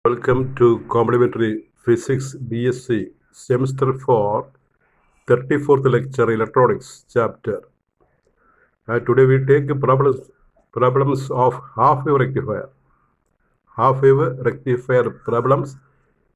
Welcome to Complementary Physics BSc Semester 4 34th lecture Electronics chapter. Today we take problems of half-wave rectifier. Half-wave rectifier problems,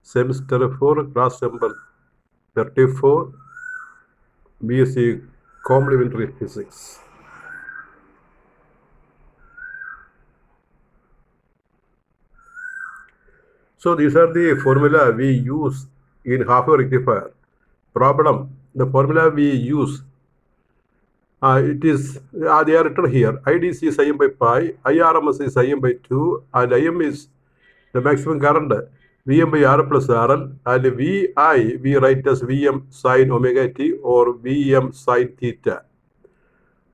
Semester 4, class number 34, BSc Complementary Physics. So these are the formula we use in half-wave rectifier. Problem, the formula we use, they are written here. IDC is Im by pi, IRMS is Im by 2, and Im is the maximum current, Vm by R plus RL, and Vi we write as Vm sin omega t or Vm sin theta.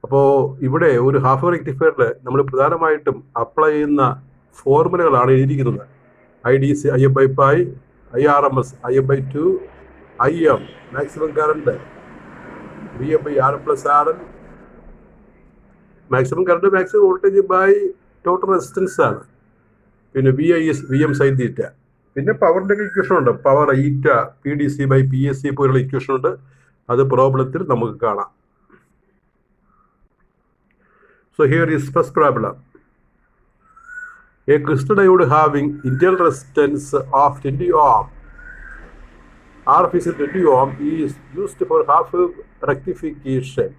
അപ്പോൾ ഇവിടെ ഒരു half റെക്ടിഫയറിൽ നമ്മൾ പ്രധാനമായിട്ടും apply ചെയ്യുന്ന ഫോർമുലകളാണ് എഴുതിയിരിക്കുന്നത്. IDC Im by pi, IRMS Im by 2, Im maximum current Vm by R plus RL, maximum current maximum voltage by total resistance ആണ്. പിന്നെ Vi is Vm sin theta. പിന്നെ പവറിൻ്റെ ഇക്വേഷൻ ഉണ്ട്, പവർ ഈറ്റ PdC by PSC പോലുള്ള equation ഉണ്ട്. അത് പ്രോബ്ലത്തിൽ നമുക്ക് കാണാം. So here is first problem. A crystal diode having internal resistance of 20 ohm, RF is 20 ohm, is used for half rectification.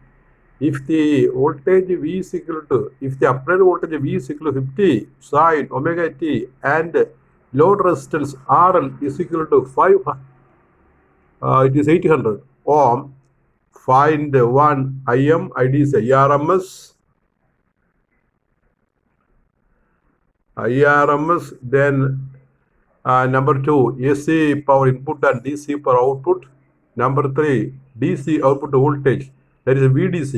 If the voltage V is equal to, if the applied voltage V is equal to 50 sin omega t and load resistance RL is equal to 800 ohm, find one Im, IDC, IRMS, then number 2 AC power input and DC power output, number 3 DC output voltage, that is VDC,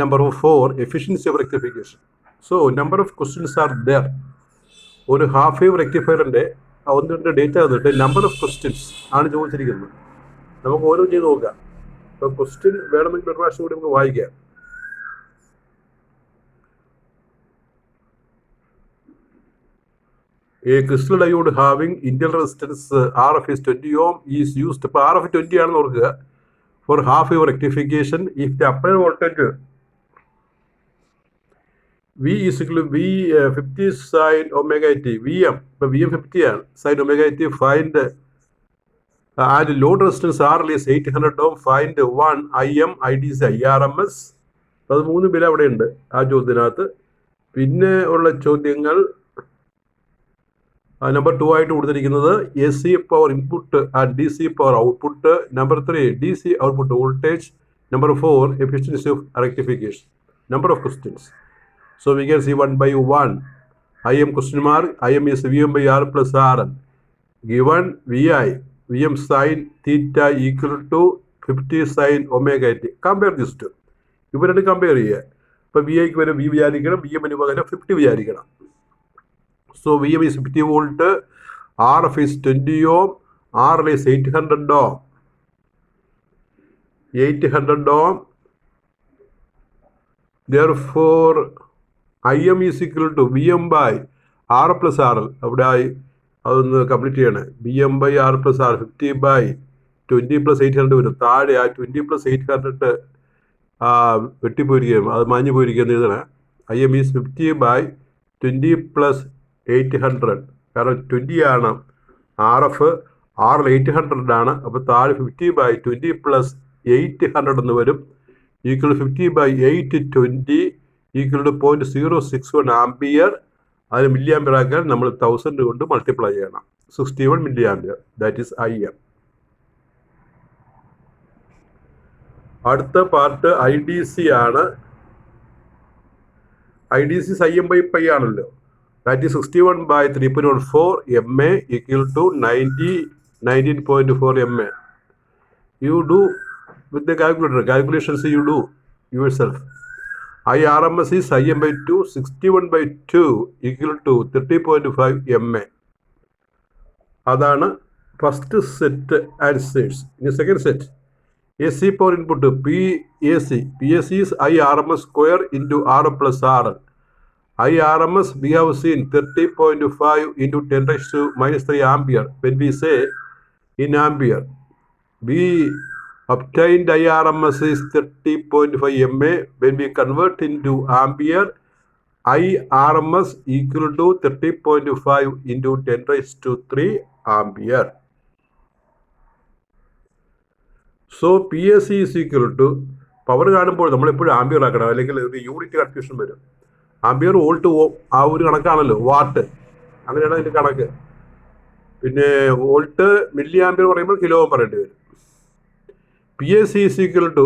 number 4 efficiency of rectification. So number of questions are there. ഒരു half wave റെക്ടിഫയറിൻ്റെ ഒന്ന് രണ്ട് data തന്നിട്ട് number of questions ആണ് ചോദിച്ചിരിക്കുന്നത്. നമുക്ക് ഓരോ ചെയ്ത് നോക്കാം. ഇപ്പോൾ ക്വസ്റ്റ്യൻ വേണമെങ്കിൽ ഒരു പ്രാവശ്യം കൂടി നമുക്ക് വായിക്കാം. A crystal diode having internal resistance RF is 20 ohm is used. ഇപ്പോൾ RF 20 ആണെന്ന് ഓർക്കുക. For half wave rectification, if the applied voltage V is equal to V 50 sin omega t, Vm, ഇപ്പോൾ Vm 50 ആണ്, sin omega t, find and load resistance RL is 800 ohm, find one Im, IDC, IRMS. അത് മൂന്ന് bill അവിടെ ഉണ്ട് ആ ചോദ്യത്തിനകത്ത്. പിന്നെ ഉള്ള ചോദ്യങ്ങൾ നമ്പർ 2 ആയിട്ട് കൊടുത്തിരിക്കുന്നത് AC power input and DC power output, number 3 DC output voltage, number 4 efficiency of rectification. Number of questions, so we can see 1 by 1. Im question mark, Im is Vm by R plus RL, given Vm sin theta equal to 50 sin omega t. Compare this to, ഇവ രണ്ട് compare ചെയ്യുക. ഇപ്പോൾ VIക്ക് വരെ V വിചാരിക്കണം, Vmന് പകരം 50 വിചാരിക്കണം. So Vm is 50 volt, RF is 20 ohm, RL is 800 ohm. 800 ohm. Therefore, Im is equal to Vm by R plus RL. അവിടെ അതൊന്ന് കംപ്ലീറ്റ് ചെയ്യണേ. Vm by R plus R, 50 by 20 plus 800 വരും. താഴെ ആ 20 plus 800 വെട്ടിപ്പോയിരിക്കുകയും അത് മാഞ്ഞു പോയിരിക്കുകയെന്ന് എഴുതണേ. Im is 50 by 20 plus 800, കാരണം 20 ആണ് RF, RL 800 ആണ്. അപ്പോൾ താഴെ 50 by 20 plus 800 എന്ന് വരും, equal 50 by 820 equal to 0.061 ampere. അതിന് മില്ലി ആംപിയർ ആക്കാൻ നമ്മൾ 1000 കൊണ്ട് മൾട്ടിപ്ലൈ ചെയ്യണം. 61 milliampere, that is Im. അടുത്ത പാർട്ട് IDC ആണ്. IDC Im by pi ആണല്ലോ. That is 61 by 3.14 MA equal to 19.4 MA. You do with the calculator, calculations you do yourself. IRMS is Im by 2, 61 by 2 equal to 30.5 MA. അതാണ് first set answers. ഇനി second set, AC power input PAC is IRMS square into R plus RL. IRMS we have seen 30.5 into 10 raised to minus 3 ampere. When we say in ampere, we obtained IRMS is 30.5 mA. When we convert into ampere, IRMS equal to 30.5 into 10 raised to 3 ampere. So PSC is equal to power കാണുമ്പോൾ നമ്മളെപ്പോഴും ampere ആക്കണം, അല്ലെങ്കിൽ ഒരു unit confusion വരും. Ampere volt ആ ഒരു കണക്കാണല്ലോ, what അങ്ങനെയാണ് അതിൻ്റെ കണക്ക്. പിന്നെ വോൾട്ട് മില്ലി ആംബിയർ പറയുമ്പോൾ കിലോ ഓം പറയേണ്ടി വരും. PSC is equal to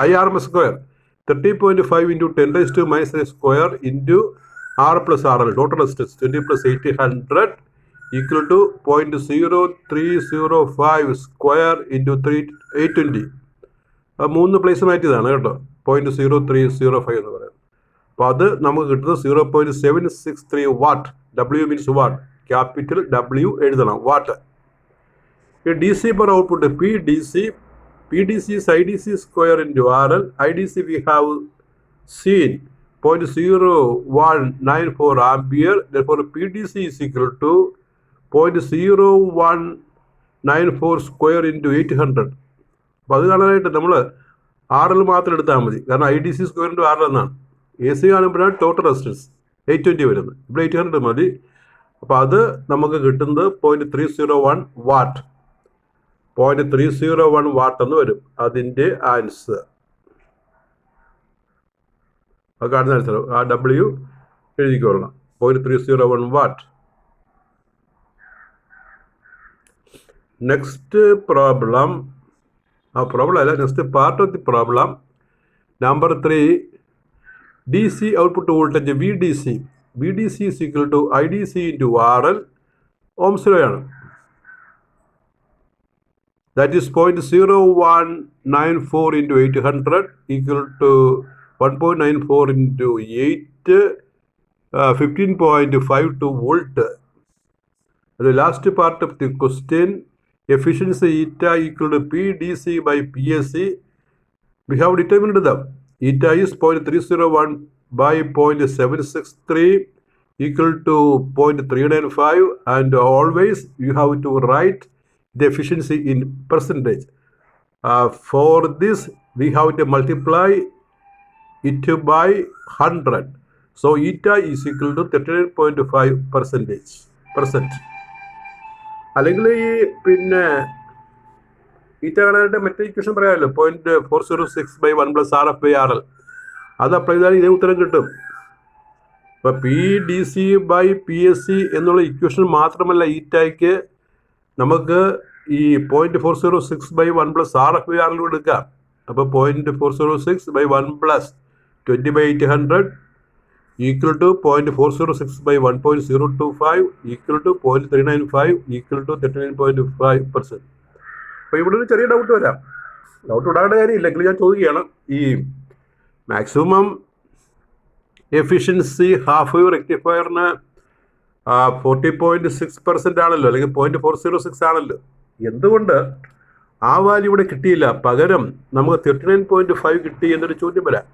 IRMS square 30.5 into 10 raised to minus 3 square into R plus RL total resistance 20 plus 800 equal to 0.0305 square into 820. മൂന്ന് പ്ലേസ് മാറ്റിയതാണ് കേട്ടോ, 0.0305 എന്ന് പറയുന്നത്. അപ്പോൾ അത് നമുക്ക് കിട്ടുന്നത് 0.763 what. W means what, capital W എഴുതണം, what. DC per output PDC is IDC square into RL. IDC we have seen 0.0194 ampere. Therefore PDC is equal to 0.0194 square into 800. അപ്പോൾ അത് കാണാനായിട്ട് നമ്മൾ RL മാത്രം എടുത്താൽ മതി, കാരണം IDC സ്ക്വയർ ഇൻറ്റു RL എന്നാണ്. AC കാണുമ്പോഴാണ് ടോട്ടൽ റെസിസ്റ്റൻസ് 820 വരുന്നത്, ഇവിടെ 800 മതി. അപ്പോൾ അത് നമുക്ക് കിട്ടുന്നത് 0.301 വാട്ട്. 0.301 വാട്ട് എന്ന് വരും അതിൻ്റെ ആൻസർ. അത് കാണുന്ന ആൻസർ ആ W എഴുതിക്കൊള്ളണം, 0.301 വാട്ട്. നെക്സ്റ്റ് പ്രോബ്ലം, problem അല്ല, next part of the problem number 3. DC output voltage VDC is equal to IDC into RL. Ohm's law ആണ്. That is 0.0194 into 800 equal to 1.94 into 8, 15.52 volt. The last part of the question, efficiency eta equal to PDC by PSC. We have determined them. Eta is 0.301 by 0.763 equal to 0.395, and always you have to write the efficiency in percentage. For this we have to multiply it by 100. So eta is equal to 39.5%. അല്ലെങ്കിൽ ഈ പിന്നെ ഈറ്റ കാണാനായിട്ട് മറ്റേ equation പറയാമല്ലോ, 0.406 by 1 plus RF by RL. അത് apply ചെയ്താൽ ഇതേ ഉത്തരം കിട്ടും. അപ്പോൾ PDC by PSC എന്നുള്ള ഇക്വേഷൻ മാത്രമല്ല ഈറ്റയ്ക്ക് നമുക്ക് ഈ 0.406 by 1 plus RF by RL എടുക്കാം. അപ്പോൾ 0.406 by 1 plus 20 by 800 equal to 0.406 by 1.025 equal to 0.395 equal to 39.5%. അപ്പോൾ ഇവിടെ ഒരു ചെറിയ ഡൗട്ട് വരാം. ഡൗട്ട് ഇടാണ്ട് കാര്യമില്ല, എങ്കിലും ഞാൻ ചോദിക്കുകയാണ്, ഈ മാക്സിമം എഫിഷ്യൻസി ഹാഫ് വേവ് റെക്ടിഫയറിന് 40.6% ആണല്ലോ, അല്ലെങ്കിൽ 0.406 ആണല്ലോ. എന്തുകൊണ്ട് ആ വാല്യൂ ഇവിടെ കിട്ടിയില്ല, പകരം നമുക്ക് 39.5 കിട്ടി എന്നൊരു ചോദ്യം വരാം.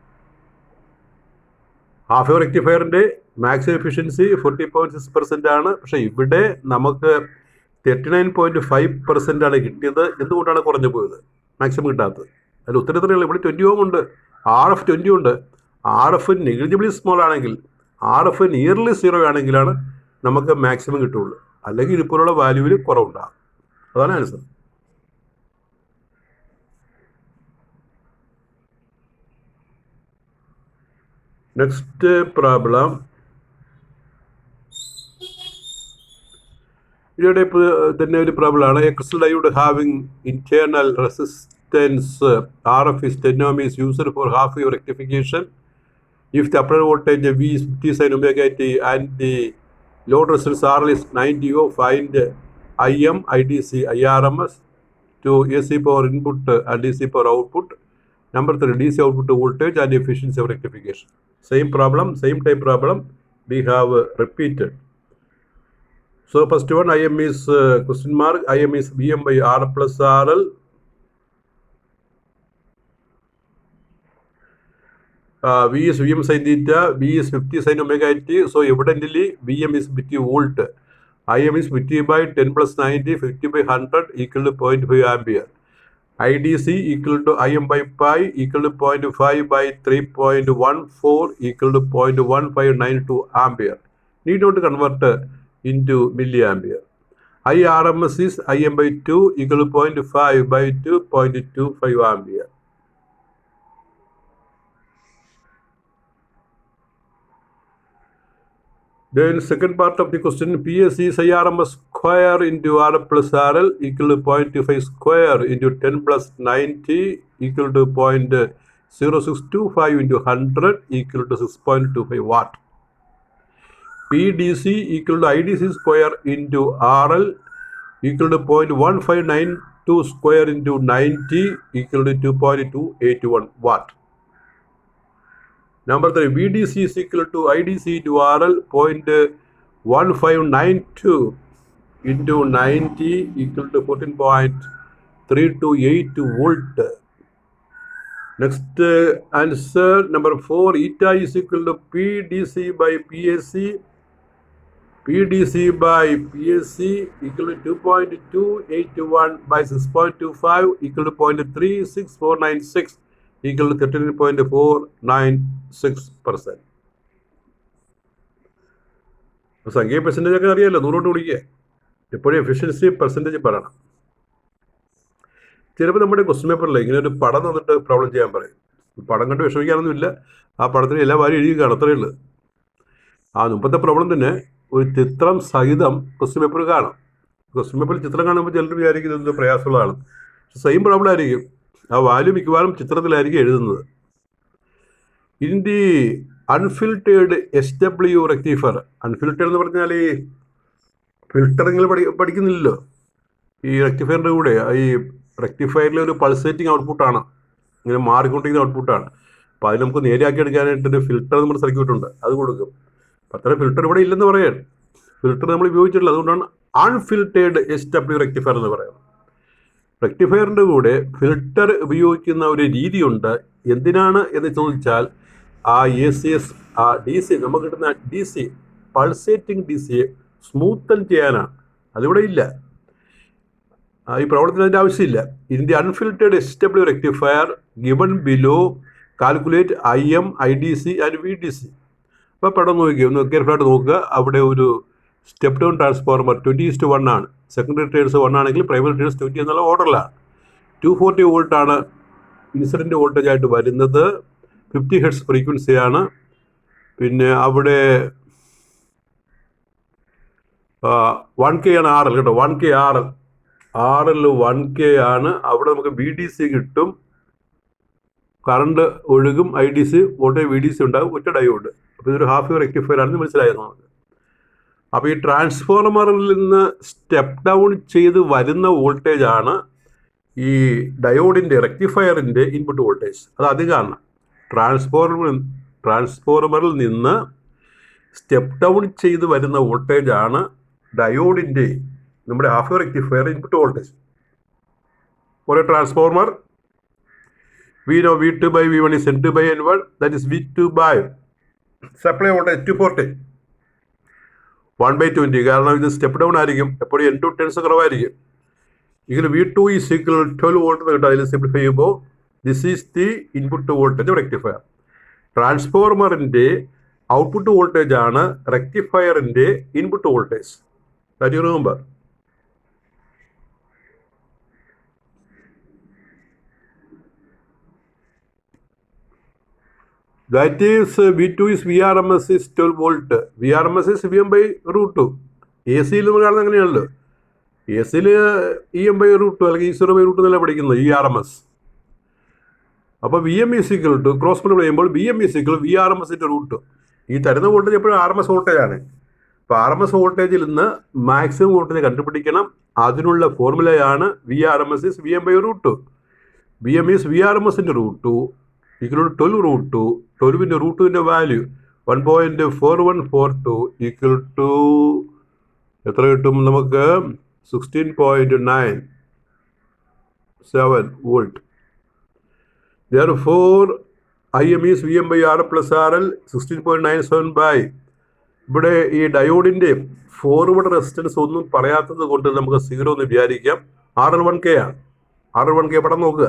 ഹാഫ് വേവ് റെക്ടിഫയറിൻ്റെ മാക്സിമം എഫിഷ്യൻസി 40.6% ആണ്, പക്ഷേ ഇവിടെ നമുക്ക് 39.5% ആണ് കിട്ടിയത്. എന്തുകൊണ്ടാണ് കുറഞ്ഞു പോയത്, മാക്സിമം കിട്ടാത്തത്? അതിൽ ഉത്തരത്തിലുള്ള ഇവിടെ 20 ഓം ഉണ്ട്, RF 20 ഉണ്ട്. RF നെഗ്ലിജിബിളി സ്മോൾ ആണെങ്കിൽ, RF നിയർലി 0 ആണെങ്കിലാണ് നമുക്ക് മാക്സിമം കിട്ടുള്ളൂ, അല്ലെങ്കിൽ ഇതുപോലുള്ള വാല്യൂവിൽ കുറവുണ്ടാകും. അതാണ് ആൻസർ. നെക്സ്റ്റ് പ്രോബ്ലം, ഇവിടെ തന്നെ ഒരു പ്രോബ്ലമാണ്. A crystal diode having internal resistance RF is 10 ohm is used for half wave rectification. If the upper voltage V is 50 sin omega t and the load resistance RL is 90 ohm, find IM, IDC, IRMS to AC power input and DC power output. Number 3, DC output voltage and efficiency of rectification. Same problem, same type problem we have repeated. So first one, IM is question mark, IM is VM by R plus RL. V is Vm sin theta, V is 50 sin omega t. So evidently Vm is 50 volt. Im is 50 by 10 plus 90, 50 by 100 equal to 0.5 ampere. IDC equal to Im by pi equal to 0.5 by 3.14 equal to 0.1592 ampere. Need not convert into milliampere. IRMS is Im by 2 equal to 0.5 by 2.25 ampere. Then second part of the question, PS is IRMS square into R plus RL equal to 0.25 square into 10 plus 90 equal to 0.0625 into 100 equal to 6.25 watt. PDC equal to IDC square into RL equal to 0.1592 square into 90 equal to 2.281 watt. Number 3, VDC is equal to IDC to RL 0.1592 into 90 equal to 14.328 volt. Next answer, number 4, eta is equal to PDC by PSC. PDC by PSC equal to 2.281 by 6.25 equal to 0.36496 equal to 13.496%. സംഖ്യ percentage ഒക്കെ അറിയാമല്ലോ, 100 കൊണ്ട് വിളിക്കുക. എപ്പോഴും efficiency percentage പറയണം. ചിലപ്പോൾ നമ്മുടെ question പേപ്പറിൽ ഇങ്ങനെ ഒരു പടം തന്നിട്ട് പ്രോബ്ലം ചെയ്യാൻ പറയും. പടം കണ്ട് വിഷമിക്കാനൊന്നുമില്ല, ആ പടത്തിന് എല്ലാ കാര്യം എഴുതി കാണും, അത്രയേ ഉള്ളൂ. ആ മുമ്പത്തെ പ്രോബ്ലം തന്നെ ഒരു ചിത്രം സഹിതം ക്വസ്റ്റ്യൻ പേപ്പർ കാണാം. ക്വസ്റ്റ്യൻ പേപ്പറിൽ ചിത്രം കാണുമ്പോൾ ചിലർ വിചാരിക്കുന്നത് പ്രയാസമുള്ളതാണ്. സെയിം പ്രോബ്ലം ആയിരിക്കും, ആ വാല്യൂ മിക്കവാറും ചിത്രത്തിലായിരിക്കും എഴുതുന്നത്. In the unfiltered SW rectifier, അൺഫിൽറ്റേർഡ് എന്ന് പറഞ്ഞാൽ ഈ ഫിൽറ്റർ നിങ്ങൾ പഠിക്കുന്നില്ലല്ലോ. ഈ റെക്ടിഫയറിൻ്റെ കൂടെ ഈ റെക്ടിഫയറിലെ ഒരു പൾസേറ്റിംഗ് ഔട്ട്പുട്ടാണ്, ഇങ്ങനെ മാറിക്കൊണ്ടിരിക്കുന്ന ഔട്ട്പുട്ടാണ്. അപ്പോൾ അത് നമുക്ക് നേരെയാക്കി എടുക്കാനായിട്ടൊരു ഫിൽറ്റർ നമ്മുടെ സർക്യൂട്ട് ഉണ്ട്, അത് കൊടുക്കും. അത്ര ഫിൽറ്റർ ഇവിടെ ഇല്ലെന്ന് പറയാൻ, ഫിൽറ്റർ നമ്മൾ ഉപയോഗിച്ചിട്ടില്ല. അതുകൊണ്ടാണ് അൺഫിൽറ്റേർഡ് SW റെക്ടിഫയർ എന്ന് പറയുന്നത്. റെക്ടിഫയറിൻ്റെ കൂടെ ഫിൽറ്റർ ഉപയോഗിക്കുന്ന ഒരു രീതിയുണ്ട്. എന്തിനാണ് എന്ന് ചോദിച്ചാൽ ആ ACS, ആ DC, നമുക്ക് കിട്ടുന്ന DC പൾസേറ്റിംഗ് DC സ്മൂത്തൻ ചെയ്യാനാണ്. അതിവിടെ ഇല്ല, ഈ പ്രോബ്ലത്തിന് അതിൻ്റെ ആവശ്യമില്ല. In the unfiltered SW rectifier given below calculate IM, IDC and VDC. അപ്പോൾ പടം നോക്കിയോ, ഒന്ന് കെയർഫുള്ളായിട്ട് നോക്കുക. അവിടെ ഒരു സ്റ്റെപ്പ് ഡൗൺ ട്രാൻസ്ഫോർമർ 20:1 ആണ്. സെക്കൻഡറി ടേഴ്സ് 1 ആണെങ്കിൽ പ്രൈമറി ടേഴ്സ് 20 എന്നുള്ള ഓർഡറിലാണ്. 240 വോൾട്ടാണ് ഇൻസിഡൻറ്റ് വോൾട്ടേജ് ആയിട്ട് വരുന്നത്. 50 ഹെർട്സ് ഫ്രീക്വൻസിയാണ്. പിന്നെ അവിടെ 1K ആണ് RL കേട്ടോ, 1K RL 1K ആണ്. അവിടെ നമുക്ക് VDC കിട്ടും, കറണ്ട് ഒഴുകും, IDC വോൾട്ടേജ് VDC ഉണ്ടാകും, ഒറ്റ ഡയോഡ്. അപ്പോൾ ഇതൊരു ഹാഫ് വേവ് റെക്ടിഫയർ ആണെന്ന് മനസ്സിലായിരുന്നു നമുക്ക്. അപ്പോൾ ഈ ട്രാൻസ്ഫോർമറിൽ നിന്ന് സ്റ്റെപ്പ് ഡൗൺ ചെയ്ത് വരുന്ന വോൾട്ടേജ് ആണ് ഈ ഡയോഡിൻ്റെ റെക്ടിഫയറിൻ്റെ ഇൻപുട്ട് വോൾട്ടേജ്. അത് അധികമാണ്. ട്രാൻസ്ഫോർമറിൽ നിന്ന് സ്റ്റെപ്പ് ഡൗൺ ചെയ്ത് വരുന്ന വോൾട്ടേജ് ആണ് ഡയോഡിൻ്റെ, നമ്മുടെ half wave rectifier input voltage. ഒരു transformer we know V2 by V1 is N2 by N1, that is V2 by supply voltage 240 1/20, കാരണം ഇത് സ്റ്റെപ്പ് ഡൗൺ ആയിരിക്കും, എപ്പോഴും N2 ടെൻസ് കുറവായിരിക്കും. ഇതിൽ V2 ഈസ് ഈക്വൽ 12 വോൾട്ട് എന്ന് കിട്ടും. അതിൽ സിംപ്ലിഫൈ ചെയ്യുമ്പോൾ this is the input voltage rectifier. ട്രാൻസ്ഫോർമറിൻ്റെ ഔട്ട്പുട്ട് വോൾട്ടേജ് ആണ് റെക്ടിഫയറിൻ്റെ input voltage. That you remember. That is V2 is VRMS is 12 volt. VRMS is VM by root 2. AC-യിൽ നമ്മൾ കാണുന്നത് അങ്ങനെയാണല്ലോ. AC-യിൽ EM by root 2 അല്ലെങ്കിൽ E0 by root 2 എന്നല്ല പഠിക്കുന്നത്, ERMS. അപ്പോൾ VM is equal to cross multiply ചെയ്യുമ്പോൾ VM is equal VRMS into root 2. ഈ തരുന്ന വോൾട്ടേജ് എപ്പോഴും RMS വോൾട്ടേജ് ആണ്. അപ്പോൾ RMS വോൾട്ടേജിൽ നിന്ന് മാക്സിമം വോൾട്ടേജ് കണ്ടുപിടിക്കണം. അതിനുള്ള ഫോർമുലയാണ് VRMS is VM by root 2. VM is VRMS into root 2 equal to 12 root 2. 12 into root 2 value 1.4142 equal to എത്ര കിട്ടും നമുക്ക്? 16.97 volt. Therefore IM is VM/RL+RL 16.97 ഇവിടെ ഈ ഡയോഡിൻ്റെ ഫോർവേഡ് റെസിസ്റ്റൻസ് ഒന്നും പറയാത്തത് കൊണ്ട് നമുക്ക് 0 എന്ന് വിചാരിക്കാം. RL1K ആണ്. RL1K പടം നോക്കുക.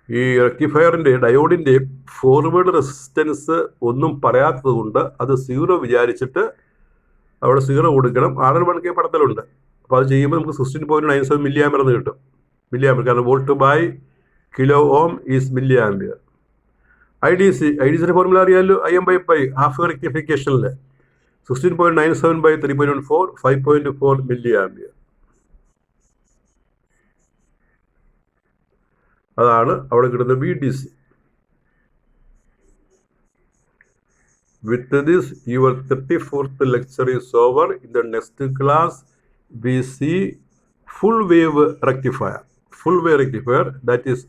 ഈ റെക്ടിഫയറിൻ്റെ ഡയോഡിൻ്റെ ഫോർവേഡ് റെസിസ്റ്റൻസ് ഒന്നും പറയാത്തത് കൊണ്ട് അത് 0 വിചാരിച്ചിട്ട് അവിടെ 0 കൊടുക്കണം. RL1K പടത്തിലുണ്ട്. അപ്പോൾ അത് ചെയ്യുമ്പോൾ നമുക്ക് 16.97 മില്ലി ആംപിയർ എന്ന് കിട്ടും. മില്ലി ആംപിയർ കാരണം volt by kilo ohm is milli ampere. IDCയുടെ ഫോർമുല അറിയാമല്ലോ. IM/π half റെക്ടിഫിക്കേഷനിൽ 16.97/3.14 5.4 milli ampere. അതാണ് അവിടെ കിട്ടുന്ന VDC. With this, your 34th lecture is over. In the next class, we see full wave rectifier. Full wave rectifier, that is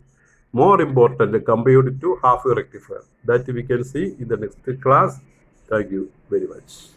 more important compared to half wave rectifier. That we can see in the next class. Thank you very much.